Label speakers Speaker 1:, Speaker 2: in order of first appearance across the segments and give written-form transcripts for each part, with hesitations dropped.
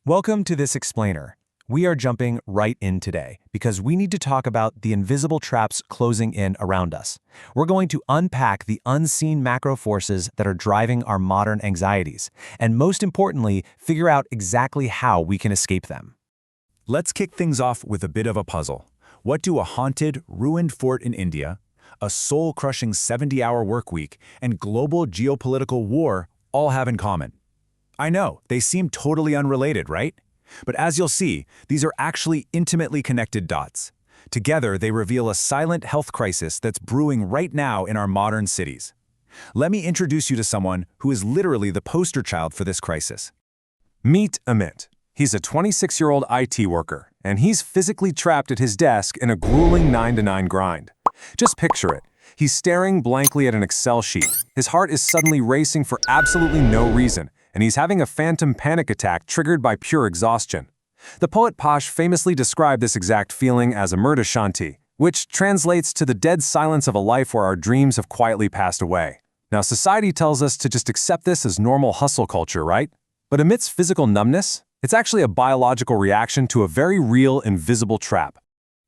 Speaker 1: Welcome to this explainer. We are jumping right in today because we need to talk about the invisible traps closing in around us. We're going to unpack the unseen macro forces that are driving our modern anxieties, and most importantly, figure out exactly how we can escape them.
Speaker 2: Let's kick things off with a bit of a puzzle. What do a haunted, ruined fort in India, a soul-crushing 70-hour workweek, and global geopolitical war all have in common? I know, they seem totally unrelated, right? But as you'll see, these are actually intimately connected dots. Together, they reveal a silent health crisis that's brewing right now in our modern cities. Let me introduce you to someone who is literally the poster child for this crisis.
Speaker 1: Meet Amit. He's a 26-year-old IT worker, and he's physically trapped at his desk in a grueling 9-to-9 grind. Just picture it. He's staring blankly at an Excel sheet. His heart is suddenly racing for absolutely no reason, and he's having a phantom panic attack triggered by pure exhaustion. The poet Pash famously described this exact feeling as Amrita Shanti, which translates to the dead silence of a life where our dreams have quietly passed away. Now, society tells us to just accept this as normal hustle culture, right? But amidst physical numbness, it's actually a biological reaction to a very real, invisible trap.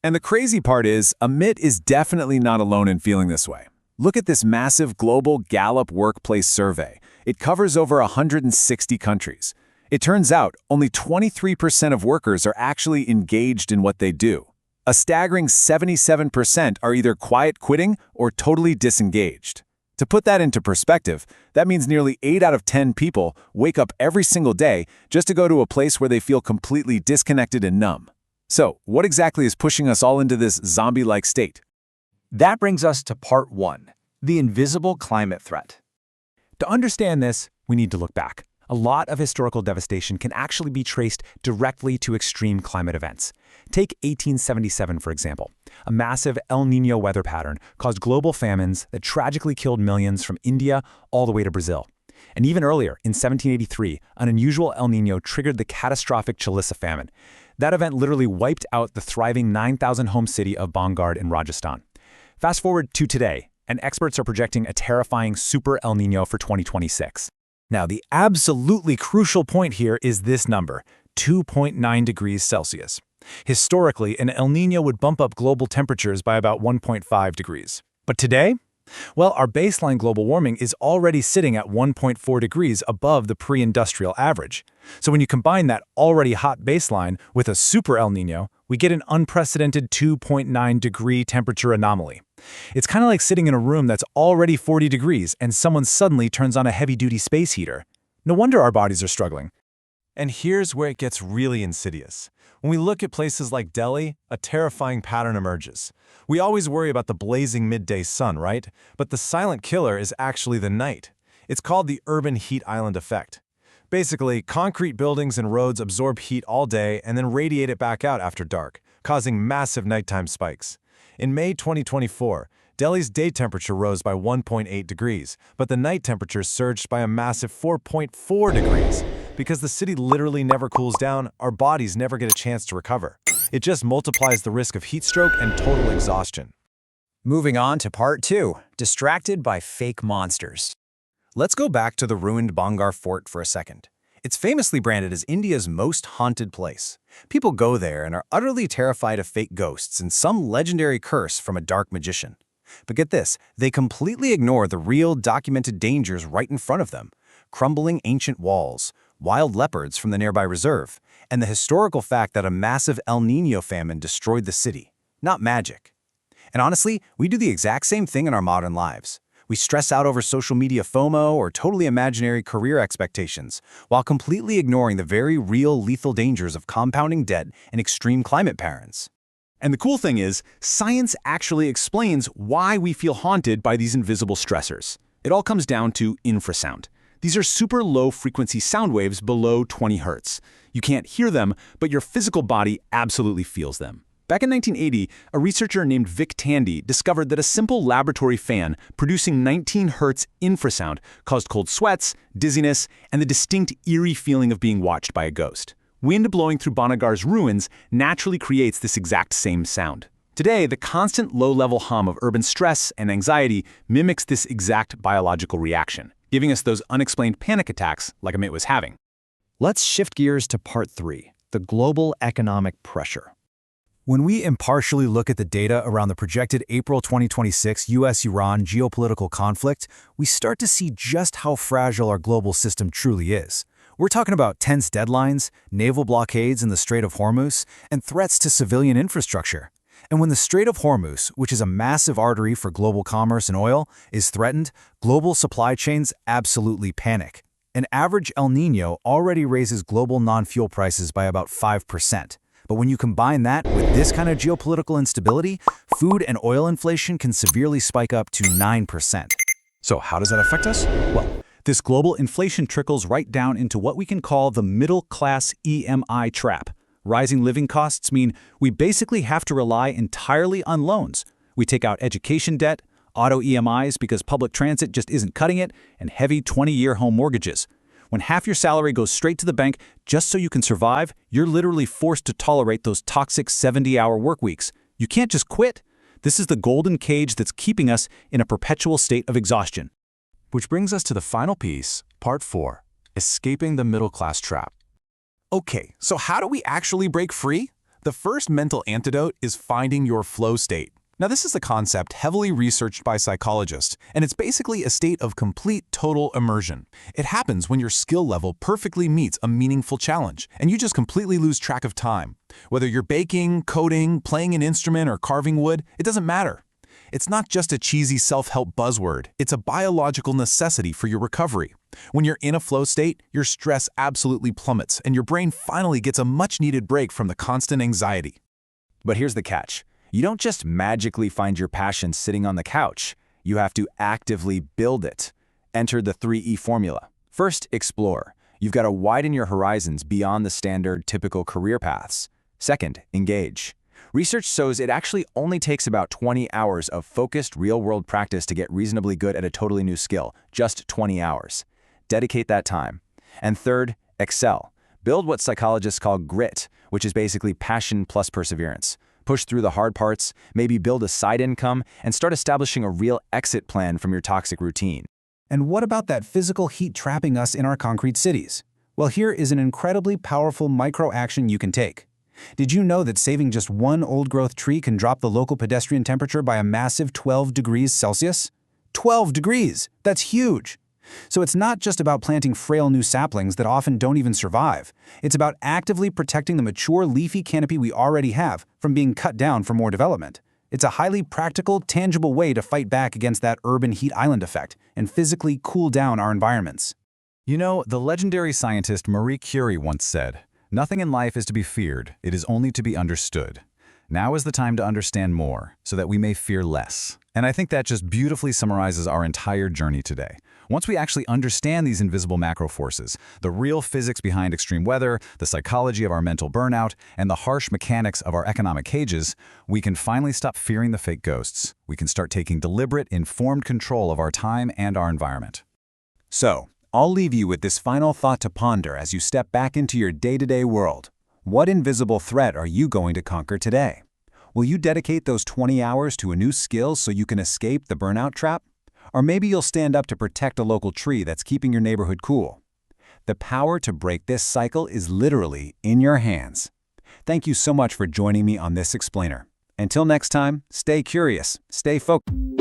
Speaker 2: And the crazy part is, Amit is definitely not alone in feeling this way. Look at this massive global Gallup workplace survey. It covers over 160 countries. It turns out only 23% of workers are actually engaged in what they do. A staggering 77% are either quiet quitting or totally disengaged. To put that into perspective, that means nearly 8 out of 10 people wake up every single day just to go to a place where they feel completely disconnected and numb. So, what exactly is pushing us all into this zombie-like state?
Speaker 3: That brings us to part 1, the invisible climate threat.
Speaker 1: To understand this, we need to look back. A lot of historical devastation can actually be traced directly to extreme climate events. Take 1877, for example. A massive El Niño weather pattern caused global famines that tragically killed millions from India all the way to Brazil. And even earlier, in 1783, an unusual El Niño triggered the catastrophic Chalissa famine. That event literally wiped out the thriving 9,000-home city of Bangard in Rajasthan. Fast forward to today, and experts are projecting a terrifying super El Niño for 2026. Now, the absolutely crucial point here is this number, 2.9 degrees Celsius. Historically, an El Niño would bump up global temperatures by about 1.5 degrees. But today? Well, our baseline global warming is already sitting at 1.4 degrees above the pre-industrial average. So when you combine that already hot baseline with a super El Niño, we get an unprecedented 2.9 degree temperature anomaly. It's kind of like sitting in a room that's already 40 degrees and someone suddenly turns on a heavy-duty space heater. No wonder our bodies are struggling. And here's where it gets really insidious. When we look at places like Delhi, a terrifying pattern emerges. We always worry about the blazing midday sun, right? But the silent killer is actually the night. It's called the urban heat island effect. Basically, concrete buildings and roads absorb heat all day and then radiate it back out after dark, causing massive nighttime spikes. In May 2024, Delhi's day temperature rose by 1.8 degrees, but the night temperature surged by a massive 4.4 degrees. Because the city literally never cools down, our bodies never get a chance to recover. It just multiplies the risk of heat stroke and total exhaustion.
Speaker 3: Moving on to part 2, distracted by fake monsters.
Speaker 1: Let's go back to the ruined Bangar fort for a second. It's famously branded as India's most haunted place. People go there and are utterly terrified of fake ghosts and some legendary curse from a dark magician. But get this, they completely ignore the real documented dangers right in front of them. Crumbling ancient walls, wild leopards from the nearby reserve, and the historical fact that a massive El Niño famine destroyed the city. Not magic. And honestly, we do the exact same thing in our modern lives. We stress out over social media FOMO or totally imaginary career expectations, while completely ignoring the very real lethal dangers of compounding debt and extreme climate patterns.
Speaker 2: And the cool thing is, science actually explains why we feel haunted by these invisible stressors. It all comes down to infrasound. These are super low-frequency sound waves below 20 hertz. You can't hear them, but your physical body absolutely feels them. Back in 1980, a researcher named Vic Tandy discovered that a simple laboratory fan producing 19 hertz infrasound caused cold sweats, dizziness, and the distinct eerie feeling of being watched by a ghost. Wind blowing through Banagar's ruins naturally creates this exact same sound. Today, the constant low-level hum of urban stress and anxiety mimics this exact biological reaction, giving us those unexplained panic attacks like Amit was having.
Speaker 3: Let's shift gears to part 3, the global economic pressure.
Speaker 4: When we impartially look at the data around the projected April 2026 US-Iran geopolitical conflict, we start to see just how fragile our global system truly is. We're talking about tense deadlines, naval blockades in the Strait of Hormuz, and threats to civilian infrastructure. And when the Strait of Hormuz, which is a massive artery for global commerce and oil, is threatened, global supply chains absolutely panic. An average El Niño already raises global non-fuel prices by about 5%. But when you combine that with this kind of geopolitical instability, food and oil inflation can severely spike up to 9%.
Speaker 2: So how does that affect us? Well, this global inflation trickles right down into what we can call the middle-class EMI trap. Rising living costs mean we basically have to rely entirely on loans. We take out education debt, auto EMIs because public transit just isn't cutting it, and heavy 20-year home mortgages. When half your salary goes straight to the bank just so you can survive, you're literally forced to tolerate those toxic 70-hour work weeks. You can't just quit. This is the golden cage that's keeping us in a perpetual state of exhaustion.
Speaker 1: Which brings us to the final piece, part 4, escaping the middle-class trap.
Speaker 5: Okay, so how do we actually break free? The first mental antidote is finding your flow state. Now, this is a concept heavily researched by psychologists, and it's basically a state of complete, total immersion. It happens when your skill level perfectly meets a meaningful challenge, and you just completely lose track of time. Whether you're baking, coding, playing an instrument, or carving wood, it doesn't matter. It's not just a cheesy self-help buzzword. It's a biological necessity for your recovery. When you're in a flow state, your stress absolutely plummets, and your brain finally gets a much-needed break from the constant anxiety.
Speaker 3: But here's the catch. You don't just magically find your passion sitting on the couch. You have to actively build it. Enter the 3E formula. First, explore. You've got to widen your horizons beyond the standard, typical career paths. Second, engage. Research shows it actually only takes about 20 hours of focused, real-world practice to get reasonably good at a totally new skill. Just 20 hours. Dedicate that time. And third, excel. Build what psychologists call grit, which is basically passion plus perseverance. Push through the hard parts, maybe build a side income, and start establishing a real exit plan from your toxic routine.
Speaker 4: And what about that physical heat trapping us in our concrete cities? Well, here is an incredibly powerful micro-action you can take. Did you know that saving just one old-growth tree can drop the local pedestrian temperature by a massive 12 degrees Celsius? 12 degrees! That's huge! So it's not just about planting frail new saplings that often don't even survive. It's about actively protecting the mature leafy canopy we already have from being cut down for more development. It's a highly practical, tangible way to fight back against that urban heat island effect and physically cool down our environments.
Speaker 2: You know, the legendary scientist Marie Curie once said, "Nothing in life is to be feared, it is only to be understood." Now is the time to understand more, so that we may fear less. And I think that just beautifully summarizes our entire journey today. Once we actually understand these invisible macro forces, the real physics behind extreme weather, the psychology of our mental burnout, and the harsh mechanics of our economic cages, we can finally stop fearing the fake ghosts. We can start taking deliberate, informed control of our time and our environment.
Speaker 1: So, I'll leave you with this final thought to ponder as you step back into your day-to-day world. What invisible threat are you going to conquer today? Will you dedicate those 20 hours to a new skill so you can escape the burnout trap? Or maybe you'll stand up to protect a local tree that's keeping your neighborhood cool. The power to break this cycle is literally in your hands. Thank you so much for joining me on this explainer. Until next time, stay curious, stay focused.